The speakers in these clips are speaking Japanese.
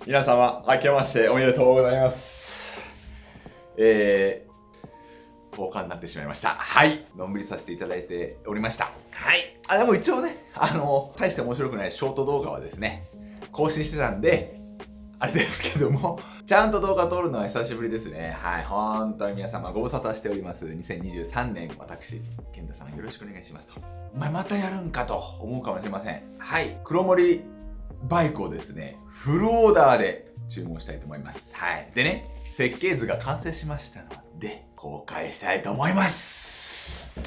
皆様、明けましておめでとうございます。10日になってしまいました。はい。のんびりさせていただいておりました。はい。でも一応ね、大して面白くないショート動画はですね、更新してたんで、あれですけども、ちゃんと動画撮るのは久しぶりですね。はい。本当に皆様ご無沙汰しております。2023年、私、健太さんよろしくお願いしますと。お前またやるんかと思うかもしれません。はい。黒森バイクをですね、フルオーダーで注文したいと思います。はい。でね、設計図が完成しましたので、公開したいと思います。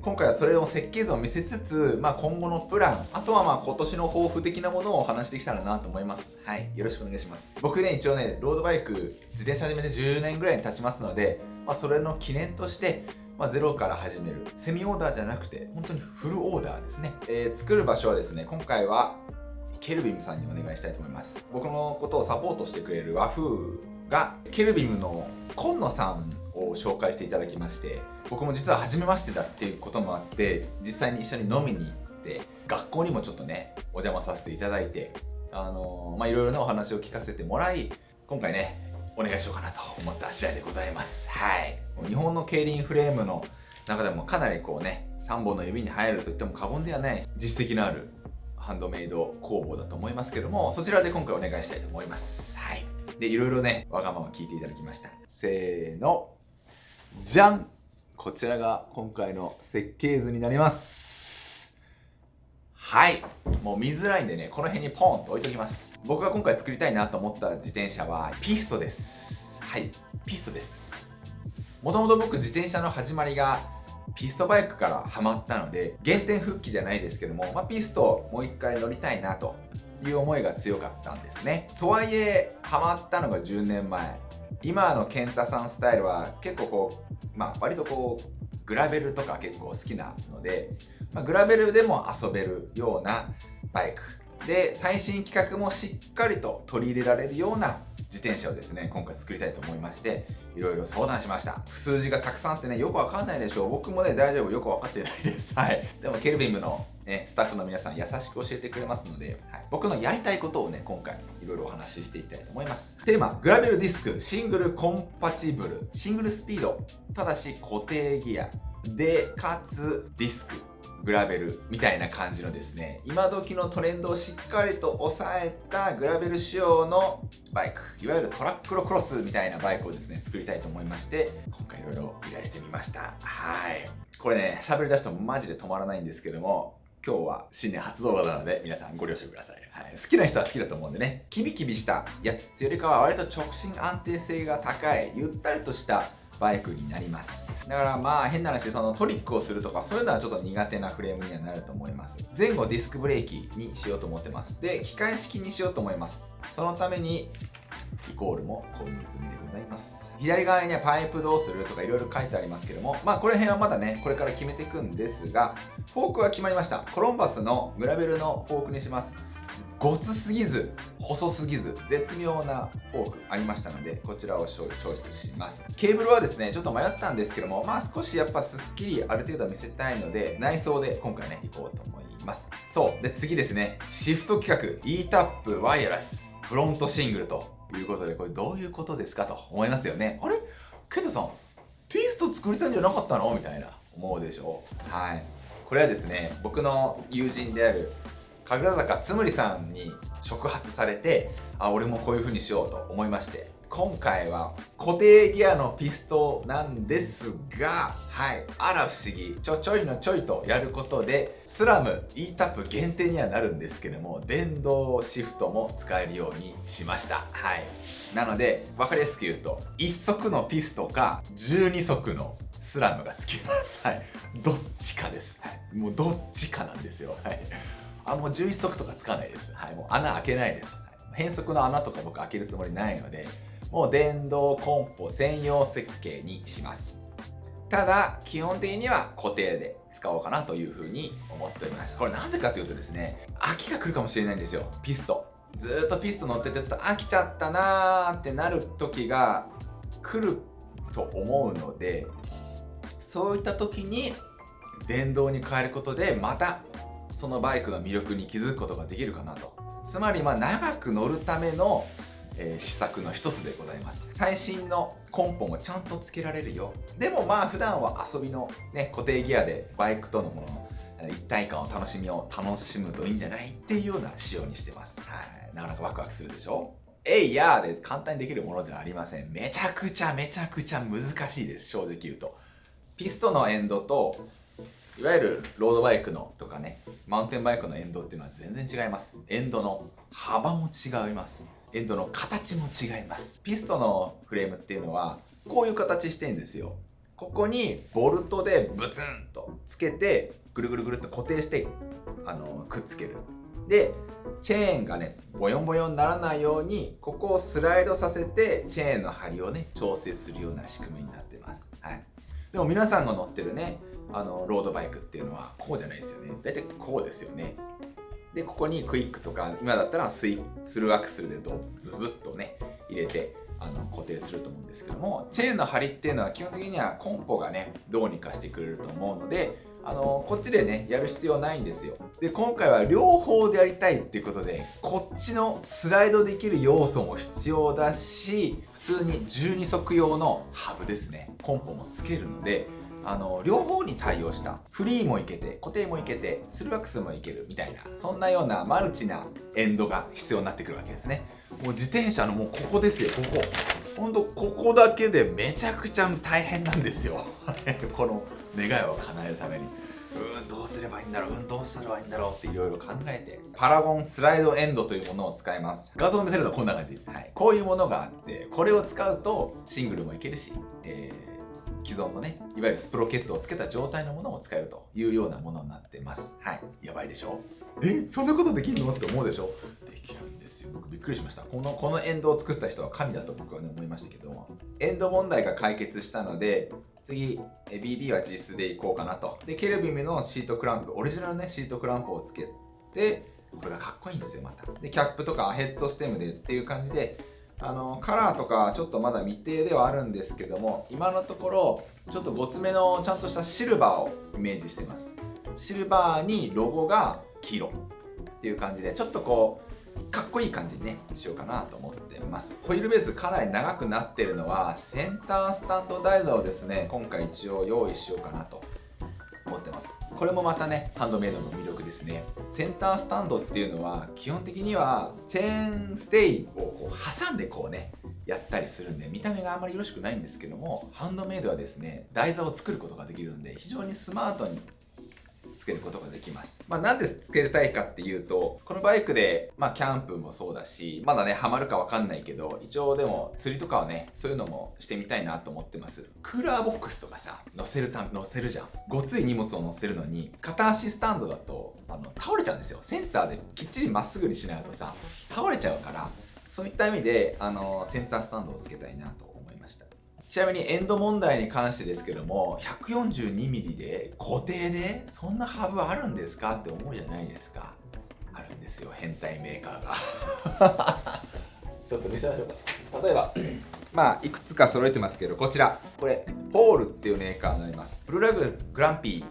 今回はそれを設計図を見せつつ、今後のプラン、あとは今年の抱負的なものをお話してきたらなと思います。はい。よろしくお願いします。僕ね、一応ね、ロードバイク、自転車始めて10年ぐらいに経ちますので、それの記念として、ゼロから始める。セミオーダーじゃなくて、本当にフルオーダーですね。作る場所はですね、今回は、ケルビムさんにお願いしたいと思います。僕のことをサポートしてくれる和風がケルビムの今野さんを紹介していただきまして、僕も実は初めましてだっていうこともあって、実際に一緒に飲みに行って学校にもちょっとねお邪魔させていただいて、いろいろなお話を聞かせてもらい、今回ねお願いしようかなと思った次第でございます。はい。日本の競輪フレームの中でもかなりこうね3本の指に入ると言っても過言ではない実績のあるハンドメイド工房だと思いますけども、そちらで今回お願いしたいと思います。はい。で、いろいろね、わがまま聞いていただきました。せーの。じゃん！こちらが今回の設計図になります。はい。もう見づらいんでね、この辺にポーンと置いときます。僕が今回作りたいなと思った自転車はピストです。はい。ピストです。もともと僕自転車の始まりがピストバイクからハマったので、原点復帰じゃないですけども、ピストもう一回乗りたいなという思いが強かったんですね。とはいえ、ハマったのが10年前。今の健太さんスタイルは結構こう、割とこう、グラベルとか結構好きなので、グラベルでも遊べるようなバイク。で、最新企画もしっかりと取り入れられるような自転車をですね、今回作りたいと思いまして、いろいろ相談しました。数字がたくさんあってね、よくわかんないでしょう。僕もね、大丈夫、よくわかってないです。はい。でも、ケルビムの、ね、スタッフの皆さん優しく教えてくれますので、はい、僕のやりたいことをね、今回いろいろお話ししていきたいと思います。テーマ、グラベルディスク、シングルコンパチブル、シングルスピード、ただし固定ギアで、かつディスク。グラベルみたいな感じのですね、今時のトレンドをしっかりと抑えたグラベル仕様のバイク、いわゆるトラックロクロスみたいなバイクをですね作りたいと思いまして、今回いろいろ依頼してみました。はい。これね、喋り出してもマジで止まらないんですけども、今日は新年初動画なので皆さんご了承ください。はい、好きな人は好きだと思うんでね、キビキビしたやつっていうよりかは割と直進安定性が高いゆったりとしたバイクになります。だから変な話、そのトリックをするとかそういうのはちょっと苦手なフレームにはなると思います。前後ディスクブレーキにしようと思ってます。で、機械式にしようと思います。そのためにイコールも購入済みでございます。左側にね、パイプどうするとかいろいろ書いてありますけども、この辺はまだね、これから決めていくんですが、フォークは決まりました。コロンバスのグラベルのフォークにします。ごつすぎず細すぎず絶妙なフォークありましたので、こちらをチョイスします。ケーブルはですねちょっと迷ったんですけども、少しやっぱすっきりある程度見せたいので内装で今回ねいこうと思います。そうで、次ですね、シフト規格 E-TAP ワイヤレスフロントシングルということで、これどういうことですかと思いますよね。あれ、ケンタさんピスト作りたいんじゃなかったのみたいな思うでしょう。はい。これはですね、僕の友人である神楽坂つむりさんに触発されて、俺もこういう風にしようと思いまして、今回は固定ギアのピストなんですが、はい、あら不思議、ちょいのちょいとやることでスラム E-TAP 限定にはなるんですけども、電動シフトも使えるようにしました。はい。なので分かりやすく言うと、1足のピストか12足のスラムがつきます。はい。どっちかです。はい。もうどっちかなんですよ。はい。もう11足とかつかないです。はい、もう穴開けないです。変速の穴とか僕開けるつもりないので、もう電動コンポ専用設計にします。ただ、基本的には固定で使おうかなというふうに思っております。これなぜかというとですね、飽きが来るかもしれないんですよ、ピスト。ずーっとピスト乗っててちょっと飽きちゃったなーってなる時が来ると思うので、そういった時に電動に変えることでまたそのバイクの魅力に気づくことができるかなとつまり長く乗るための施策の一つでございます。最新のコンポもちゃんとつけられるよ。でも普段は遊びのね、固定ギアでバイクとのもの一体感を楽しむといいんじゃないっていうような仕様にしてます。はい。なかなかワクワクするでしょ。いやーで簡単にできるものじゃありません。めちゃくちゃ難しいです。正直言うと。ピストのエンドといわゆるロードバイクのとかね、マウンテンバイクのエンドっていうのは全然違います。エンドの幅も違います。エンドの形も違います。ピストのフレームっていうのはこういう形してるんですよ。ここにボルトでブツンとつけてぐるぐるっと固定してくっつける。でチェーンがねボヨンボヨンにならないようにここをスライドさせてチェーンの張りをね調整するような仕組みになってます。はい。でも皆さんが乗ってるねロードバイクっていうのはこうじゃないですよね。だいたいこうですよね。でここにクイックとか今だったらスルーアクセルでズブッとね入れて固定すると思うんですけども、チェーンの張りっていうのは基本的にはコンポがねどうにかしてくれると思うのでこっちでねやる必要ないんですよ。で今回は両方でやりたいっていうことでこっちのスライドできる要素も必要だし、普通に12足用のハブですね、コンポもつけるので両方に対応したフリーもいけて固定もいけてスルーアクセルもいけるみたいな、そんなようなマルチなエンドが必要になってくるわけですね。もう自転車のもうここですよ、ほんとここだけでめちゃくちゃ大変なんですよこの願いを叶えるためにどうすればいいんだろうどうすればいいんだろうっていろいろ考えて、パラゴンスライドエンドというものを使います。画像を見せるとこんな感じ、はい、こういうものがあって、これを使うとシングルもいけるし、既存のねいわゆるスプロケットをつけた状態のものも使えるというようなものになってます。はい、やばいでしょ。そんなことできるのって思うでしょ。できるんですよ。僕びっくりしました。このエンドを作った人は神だと僕はね思いましたけど、エンド問題が解決したので次 BB は実質でいこうかなと。でケルビムのシートクランプ、オリジナルねシートクランプをつけて、これがかっこいいんですよまた。でキャップとかヘッドステムでっていう感じでカラーとかちょっとまだ未定ではあるんですけども、今のところちょっとごつめのちゃんとしたシルバーをイメージしてます。シルバーにロゴが黄色っていう感じで、ちょっとこうかっこいい感じにねしようかなと思ってます。ホイールベースかなり長くなってるのはセンタースタンド台座をですね今回一応用意しようかなと思ってます。これもまたねハンドメイドの魅力ですね。センタースタンドっていうのは基本的にはチェーンステイをこう挟んでこうねやったりするんで見た目があまりよろしくないんですけども、ハンドメイドはですね台座を作ることができるんで非常にスマートにつけることができます。なんでつけたいかっていうと、このバイクでキャンプもそうだし、まだねハマるかわかんないけど一応でも釣りとかはねそういうのもしてみたいなと思ってます。クーラーボックスとかさ乗せるじゃん。ごつい荷物を乗せるのに片足スタンドだと倒れちゃうんですよ。センターできっちりまっすぐにしないとさ倒れちゃうから、そういった意味でセンタースタンドをつけたいなと思いました。ちなみにエンド問題に関してですけども、 142mm で固定でそんなハブあるんですかって思うじゃないですか。あるんですよ、変態メーカーがちょっと見せましょうか。例えばいくつか揃えてますけど、こちらこれポールっていうメーカーになります。ブルーラグ、グランピ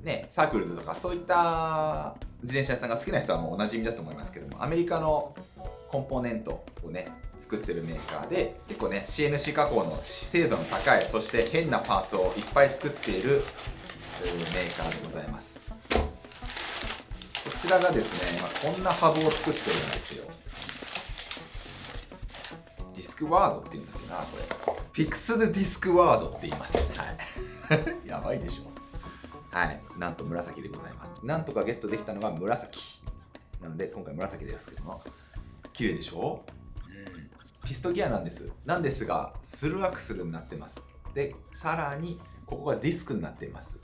ーね、サークルズとかそういった自転車屋さんが好きな人はもうおなじみだと思いますけども、アメリカのコンポーネントをね作ってるメーカーで、結構ね CNC 加工の精度の高い、そして変なパーツをいっぱい作っているメーカーでございます。こちらがですね、こんなハブを作ってるんですよ。ディスクワードっていうんだっけな、これフィクスドディスクワードって言います。はいやばいでしょ。はい、なんと紫でございます。なんとかゲットできたのが紫なので今回紫ですけども、綺麗でしょ。ピストギアなんですがスルーアクセルになってます。でさらにここがディスクになっています。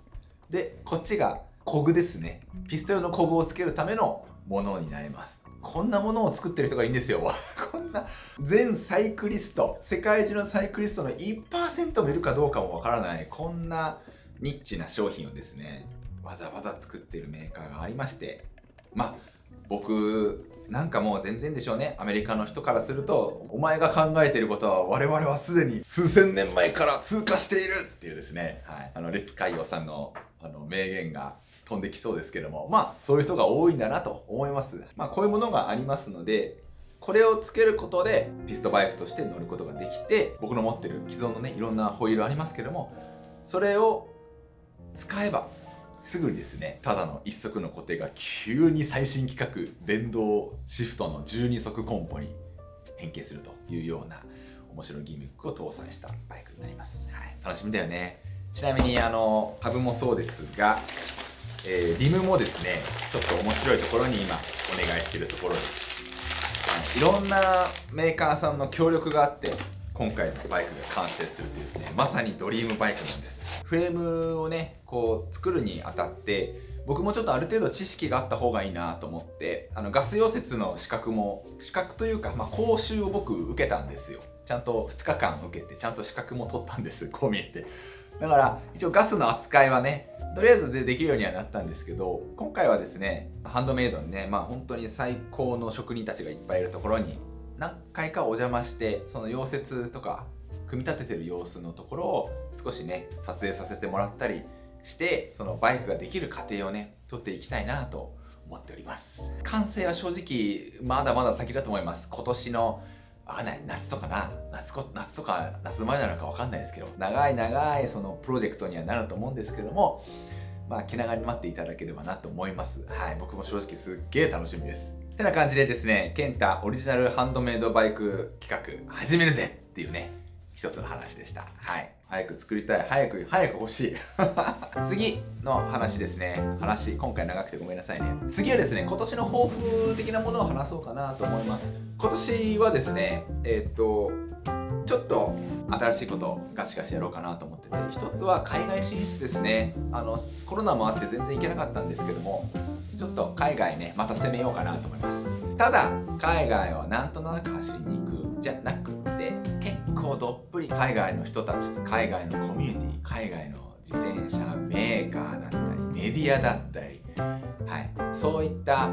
でこっちがコグですね。ピスト用のコグをつけるためのものになります。こんなものを作ってる人がいいんですよこんな全サイクリスト、世界中のサイクリストの 1% もいるかどうかもわからない、こんなニッチな商品をですねわざわざ作っているメーカーがありまして、僕なんかもう全然でしょうね。アメリカの人からすると、お前が考えていることは我々はすでに数千年前から通過しているっていうですね、はい、レッツ海洋さんの名言が飛んできそうですけども、まあそういう人が多いんだなと思います。まあこういうものがありますので、これをつけることでピストバイクとして乗ることができて、僕の持ってる既存のねいろんなホイールありますけども、それを使えばすぐにですね、ただの一足の固定が急に最新規格電動シフトの12足コンポに変形するというような面白いギミックを搭載したバイクになります。はい、楽しみだよね。ちなみにハブもそうですが、リムもですね、ちょっと面白いところに今お願いしているところです。いろんなメーカーさんの協力があって今回のバイクが完成するというですね、まさにドリームバイクなんです。フレームをねこう作るにあたって僕もちょっとある程度知識があった方がいいなと思って、ガス溶接の資格というか、講習を僕受けたんですよ。ちゃんと2日間受けてちゃんと資格も取ったんです。こう見えて。だから一応ガスの扱いはねとりあえずできるようにはなったんですけど、今回はですねハンドメイドにね、本当に最高の職人たちがいっぱいいるところに何回かお邪魔して、その溶接とか組み立ててる様子のところを少しね撮影させてもらったりして、そのバイクができる過程をね撮っていきたいなと思っております。完成は正直まだまだ先だと思います。今年の夏とかな、夏とか夏前なのか分かんないですけど、長いそのプロジェクトにはなると思うんですけども、気長に待っていただければなと思います。はい、僕も正直すっげえ楽しみです。てな感じでですね、ケンタオリジナルハンドメイドバイク企画始めるぜっていうね一つの話でした。はい、早く作りたい、早く欲しい次の話ですね。今回長くてごめんなさいね。次はですね、今年の抱負的なものを話そうかなと思います。今年はですねちょっと新しいことをガシガシやろうかなと思ってて、一つは海外進出ですね。コロナもあって全然行けなかったんですけども、ちょっと海外ねまた攻めようかなと思います。ただ海外をなんとなく走りに行くじゃなくって、結構どっぷり海外の人たち、海外のコミュニティ、海外の自転車メーカーだったりメディアだったり、そういった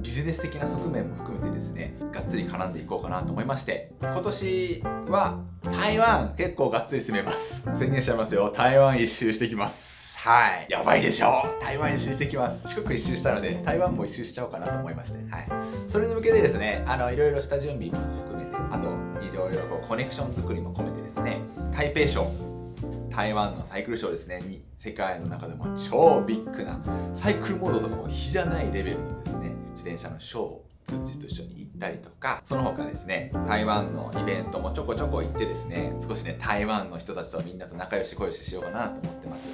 ビジネス的な側面も含めてですね、がっつり絡んでいこうかなと思いまして、今年は台湾結構がっつり攻めます。宣言しちゃいますよ。台湾一周してきます。はい、やばいでしょ。台湾一周してきます。四国一周したので台湾も一周しちゃおうかなと思いまして、それに向けてですね、いろいろ下準備も含めて、あといろいろコネクション作りも込めてですね、台北ショー、台湾のサイクルショーですねに、世界の中でも超ビッグなサイクルモードとかも比じゃないレベルのですね自転車のショーをツッチと一緒に行ったりとか、その他ですね台湾のイベントもちょこちょこ行ってですね、少しね台湾の人たちとみんなと仲良ししようかなと思ってます。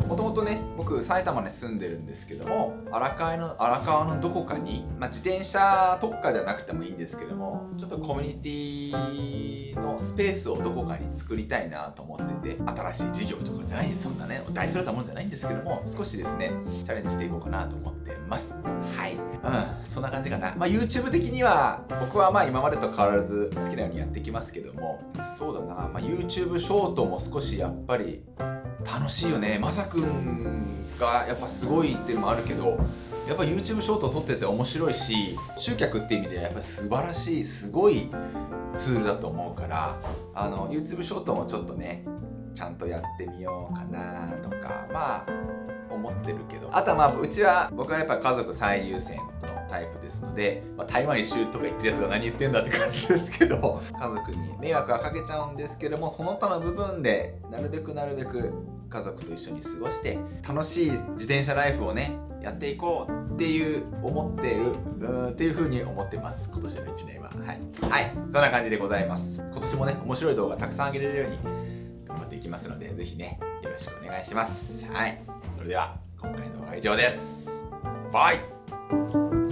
もともとね僕埼玉に住んでるんですけども、荒川のどこかに、自転車特化じゃなくてもいいんですけども、ちょっとコミュニティのスペースをどこかに作りたいなと思ってて、新しい事業とかじゃない、そんなね大それたもんじゃないんですけども、少しですねチャレンジしていこうかなと思ってます。はい、そんな感じかな。YouTube 的には僕は今までと変わらず好きなようにやってきますけども、そうだな、YouTube ショートも少しやっぱり楽しいよね。まさくんがやっぱすごいっていうのもあるけど、やっぱ YouTube ショート撮ってて面白いし、集客っていう意味でやっぱ素晴らしいすごいツールだと思うから、YouTube ショートもちょっとねちゃんとやってみようかなとか思ってるけど、あとは僕はやっぱ家族最優先のタイプですので、台湾一周とか言ってるやつが何言ってんだって感じですけど、家族に迷惑はかけちゃうんですけども、その他の部分でなるべく家族と一緒に過ごして楽しい自転車ライフをねやっていこうっていうっていう風に思ってます。今年の1年はそんな感じでございます。今年もね面白い動画たくさん上げれるように頑張っていきますので、ぜひねよろしくお願いします。それでは今回の動画は以上です。バイ。